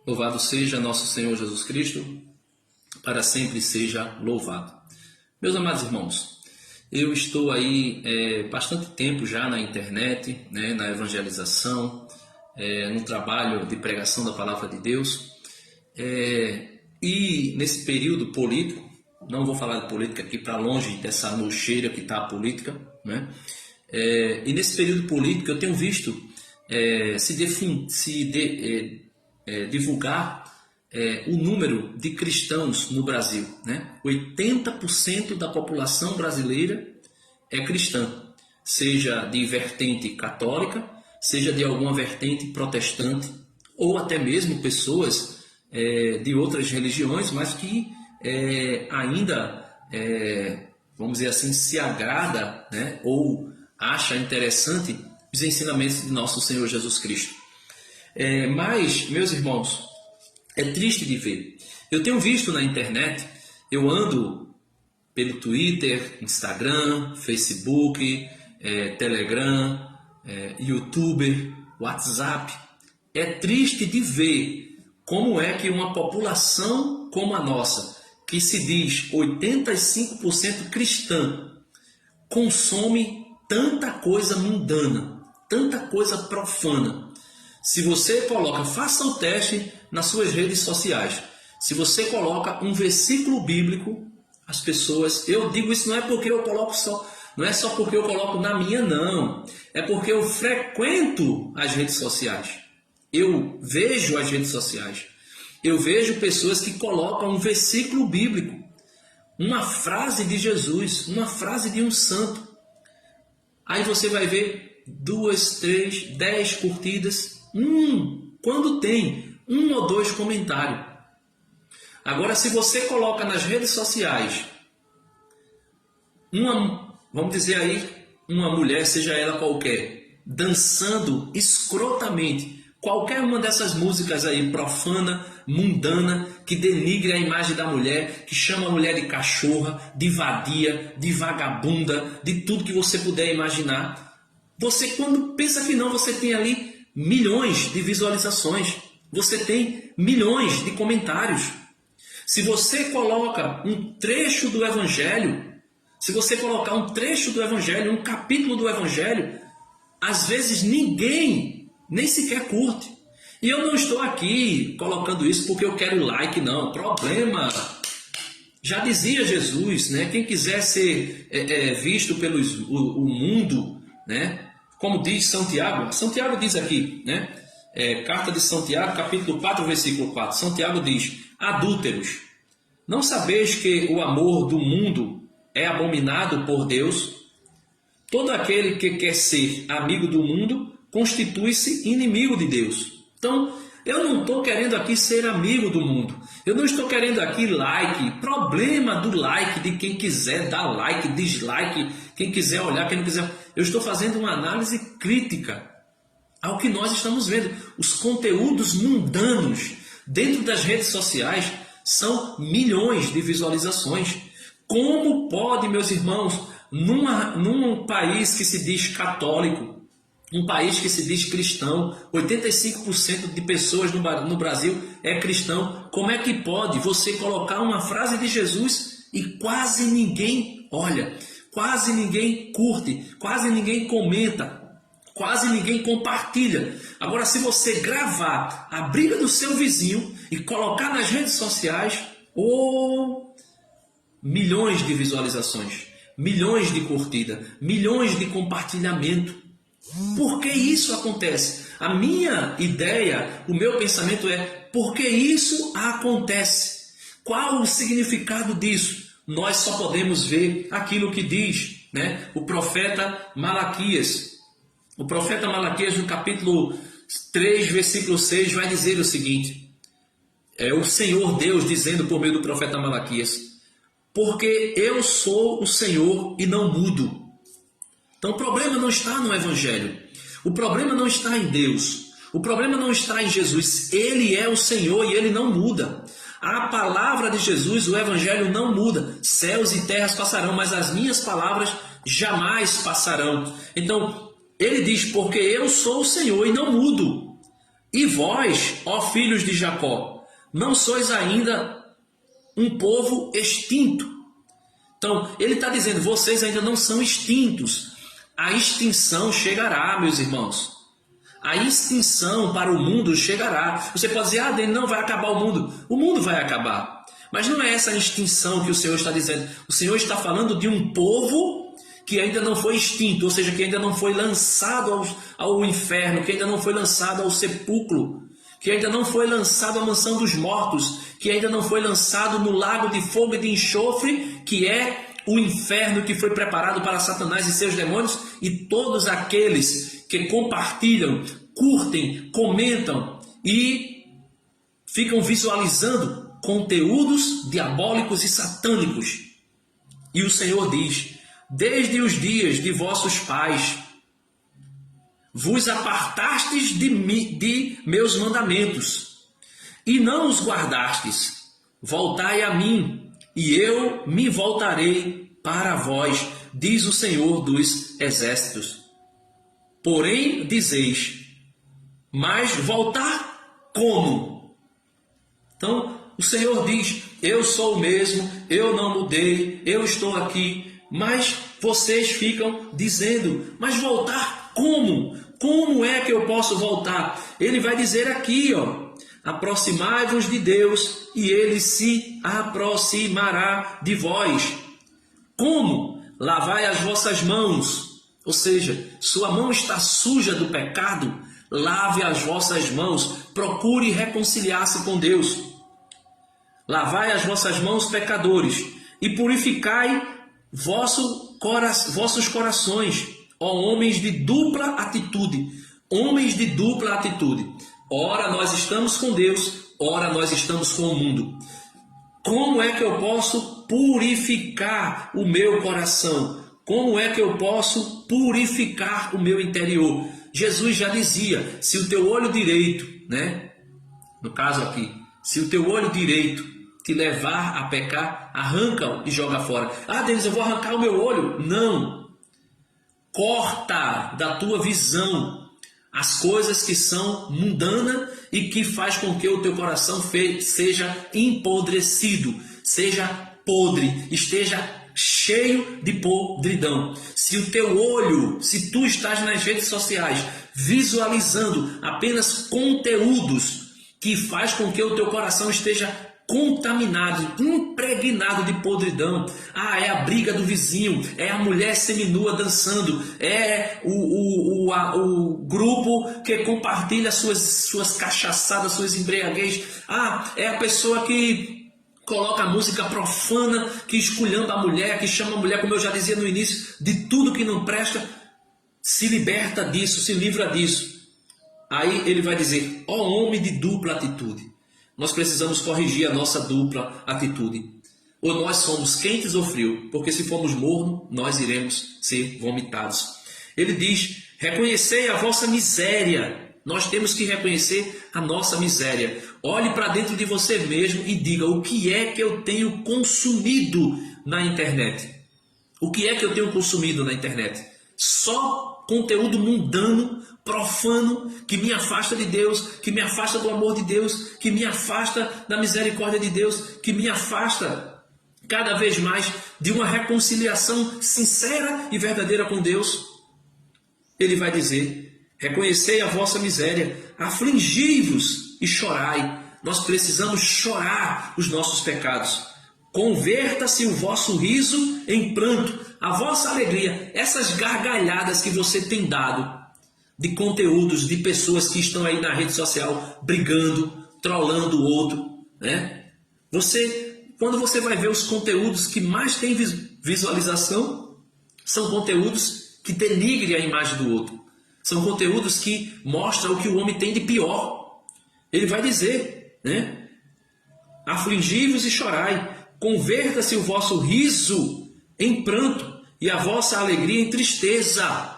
Louvado seja nosso Senhor Jesus Cristo, para sempre seja louvado. Meus amados irmãos, eu estou aí bastante tempo já na internet, na evangelização, no trabalho de pregação da Palavra de Deus, e nesse período político, não vou falar de política aqui para longe dessa nojeira que está a política, e nesse período político eu tenho visto divulgar o número de cristãos no Brasil. 80% da população brasileira é cristã, seja de vertente católica, seja de alguma vertente protestante, ou até mesmo pessoas de outras religiões, mas que ainda, vamos dizer assim, se agrada, ou acha interessante os ensinamentos de nosso Senhor Jesus Cristo. Mas, meus irmãos, é triste de ver. Eu tenho visto na internet, eu ando pelo Twitter, Instagram, Facebook, Telegram, YouTube, WhatsApp. É triste de ver como é que uma população como a nossa, que se diz 85% cristã, consome tanta coisa mundana, tanta coisa profana. Se você coloca, faça o teste nas suas redes sociais. Se você coloca um versículo bíblico, as pessoas, eu digo isso não é porque eu coloco só, não é só porque eu coloco na minha, não. É porque eu frequento as redes sociais. Eu vejo as redes sociais. Eu vejo pessoas que colocam um versículo bíblico, uma frase de Jesus, uma frase de um santo. Aí você vai ver 2, 3, 10 curtidas. Quando tem 1 ou 2 comentários. Agora, se você coloca nas redes sociais vamos dizer aí, uma mulher, seja ela qualquer, dançando escrotamente, qualquer uma dessas músicas aí, profana, mundana, que denigre a imagem da mulher, que chama a mulher de cachorra, de vadia, de vagabunda, de tudo que você puder imaginar. Você, quando pensa que não, você tem ali milhões de visualizações. Você tem milhões de comentários. Se você coloca um trecho do Evangelho, se você colocar um trecho do Evangelho, um capítulo do Evangelho, às vezes ninguém nem sequer curte. E eu não estou aqui colocando isso porque eu quero like, não. Problema. Já dizia Jesus, quem quiser ser visto pelo o mundo, como diz Santiago. Santiago diz aqui, carta de Santiago, capítulo 4, versículo 4. Santiago diz: adúlteros, não sabeis que o amor do mundo é abominado por Deus? Todo aquele que quer ser amigo do mundo constitui-se inimigo de Deus. Então, eu não estou querendo aqui ser amigo do mundo. Eu não estou querendo aqui like. Problema do like, de quem quiser dar like, dislike, quem quiser olhar, quem não quiser. Eu estou fazendo uma análise crítica ao que nós estamos vendo. Os conteúdos mundanos dentro das redes sociais são milhões de visualizações. Como pode, meus irmãos, num país que se diz católico, um país que se diz cristão, 85% de pessoas no Brasil é cristão, como é que pode você colocar uma frase de Jesus e quase ninguém olha, quase ninguém curte, quase ninguém comenta, quase ninguém compartilha? Agora, se você gravar a briga do seu vizinho e colocar nas redes sociais, milhões de visualizações, milhões de curtidas, milhões de compartilhamento. Por que isso acontece? A minha ideia, o meu pensamento é: por que isso acontece? Qual o significado disso? Nós só podemos ver aquilo que diz, o profeta Malaquias. O profeta Malaquias, no capítulo 3, versículo 6, vai dizer o seguinte: é o Senhor Deus dizendo por meio do profeta Malaquias: porque eu sou o Senhor e não mudo. Então o problema não está no Evangelho, o problema não está em Deus, o problema não está em Jesus. Ele é o Senhor e Ele não muda. A palavra de Jesus, o Evangelho não muda. Céus e terras passarão, mas as minhas palavras jamais passarão. Então Ele diz: porque eu sou o Senhor e não mudo. E vós, ó filhos de Jacó, não sois ainda um povo extinto. Então, ele está dizendo, vocês ainda não são extintos. A extinção chegará, meus irmãos. A extinção para o mundo chegará. Você pode dizer, Dani, não vai acabar o mundo. O mundo vai acabar. Mas não é essa extinção que o Senhor está dizendo. O Senhor está falando de um povo que ainda não foi extinto, ou seja, que ainda não foi lançado ao inferno, que ainda não foi lançado ao sepulcro, que ainda não foi lançado à mansão dos mortos, que ainda não foi lançado no lago de fogo e de enxofre, que é o inferno que foi preparado para Satanás e seus demônios, e todos aqueles que compartilham, curtem, comentam e ficam visualizando conteúdos diabólicos e satânicos. E o Senhor diz, desde os dias de vossos pais, vos apartastes de meus mandamentos, e não os guardastes. Voltai a mim, e eu me voltarei para vós, diz o Senhor dos exércitos. Porém, dizeis, mas voltar como? Então, o Senhor diz, eu sou o mesmo, eu não mudei, eu estou aqui, mas vocês ficam dizendo, mas voltar como? Como é que eu posso voltar? Ele vai dizer aqui, aproximai-vos de Deus e Ele se aproximará de vós. Como? Lavai as vossas mãos. Ou seja, sua mão está suja do pecado, lave as vossas mãos, procure reconciliar-se com Deus. Lavai as vossas mãos, pecadores, e purificai vossos corações, ó homens de dupla atitude. Homens de dupla atitude. Ora nós estamos com Deus, ora nós estamos com o mundo. Como é que eu posso purificar o meu coração? Como é que eu posso purificar o meu interior? Jesus já dizia, se o teu olho direito, no caso aqui, se o teu olho direito te levar a pecar, arranca-o e joga fora. Denis, eu vou arrancar o meu olho. Não. Corta da tua visão as coisas que são mundanas e que faz com que o teu coração seja empodrecido, seja podre, esteja cheio de podridão. Se o teu olho, se tu estás nas redes sociais visualizando apenas conteúdos que faz com que o teu coração esteja contaminado, impregnado de podridão. É a briga do vizinho, é a mulher seminua dançando, é o grupo que compartilha suas cachaçadas, suas embriaguez. É a pessoa que coloca a música profana, que esculhamba a mulher, que chama a mulher, como eu já dizia no início, de tudo que não presta. Se liberta disso, se livra disso. Aí ele vai dizer, ó homem de dupla atitude. Nós precisamos corrigir a nossa dupla atitude. Ou nós somos quentes ou frio, porque se formos mornos, nós iremos ser vomitados. Ele diz, reconhecei a vossa miséria. Nós temos que reconhecer a nossa miséria. Olhe para dentro de você mesmo e diga, o que é que eu tenho consumido na internet? O que é que eu tenho consumido na internet? Só conteúdo mundano, profano, que me afasta de Deus, que me afasta do amor de Deus, que me afasta da misericórdia de Deus, que me afasta cada vez mais de uma reconciliação sincera e verdadeira com Deus. Ele vai dizer, reconhecei a vossa miséria, afligi-vos e chorai. Nós precisamos chorar os nossos pecados. Converta-se o vosso riso em pranto, a vossa alegria, essas gargalhadas que você tem dado de conteúdos, de pessoas que estão aí na rede social brigando, trollando o outro, Quando você vai ver os conteúdos que mais têm visualização, são conteúdos que denigrem a imagem do outro. São conteúdos que mostram o que o homem tem de pior. Ele vai dizer, afligi-vos e chorai, converta-se o vosso riso em pranto e a vossa alegria em tristeza.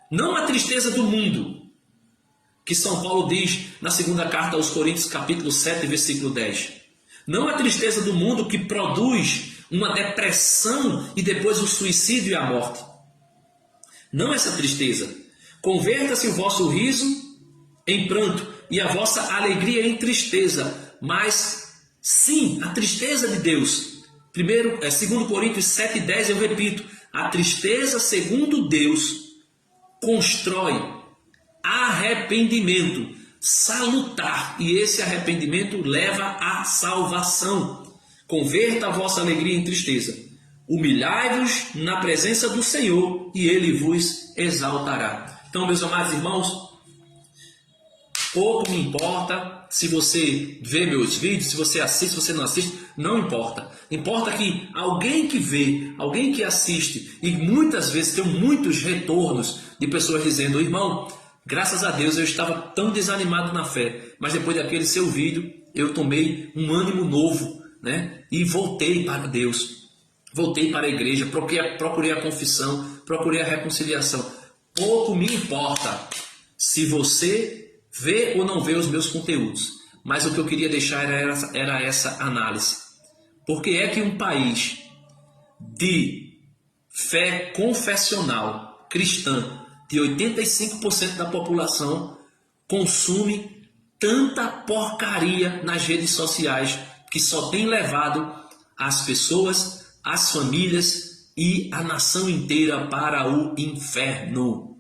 Não a tristeza do mundo, que São Paulo diz na segunda carta aos Coríntios, capítulo 7, versículo 10. Não a tristeza do mundo que produz uma depressão e depois o suicídio e a morte. Não essa tristeza. Converta-se o vosso riso em pranto e a vossa alegria em tristeza. Mas sim, a tristeza de Deus. 2 Coríntios 7,10, eu repito, a tristeza segundo Deus constrói arrependimento salutar, e esse arrependimento leva à salvação. Converta a vossa alegria em tristeza. Humilhai-vos na presença do Senhor e Ele vos exaltará. Então, meus amados irmãos, pouco me importa se você vê meus vídeos, se você assiste, se você não assiste, não importa. Importa que alguém que vê, alguém que assiste, e muitas vezes tem muitos retornos de pessoas dizendo: irmão, graças a Deus eu estava tão desanimado na fé, mas depois daquele seu vídeo eu tomei um ânimo novo, né? E voltei para Deus, voltei para a igreja, procurei a confissão, procurei a reconciliação. Pouco me importa se você vê ou não vê os meus conteúdos, mas o que eu queria deixar era essa análise. Por que é que um país de fé confessional cristã, de 85% da população, consome tanta porcaria nas redes sociais, que só tem levado as pessoas, as famílias e a nação inteira para o inferno?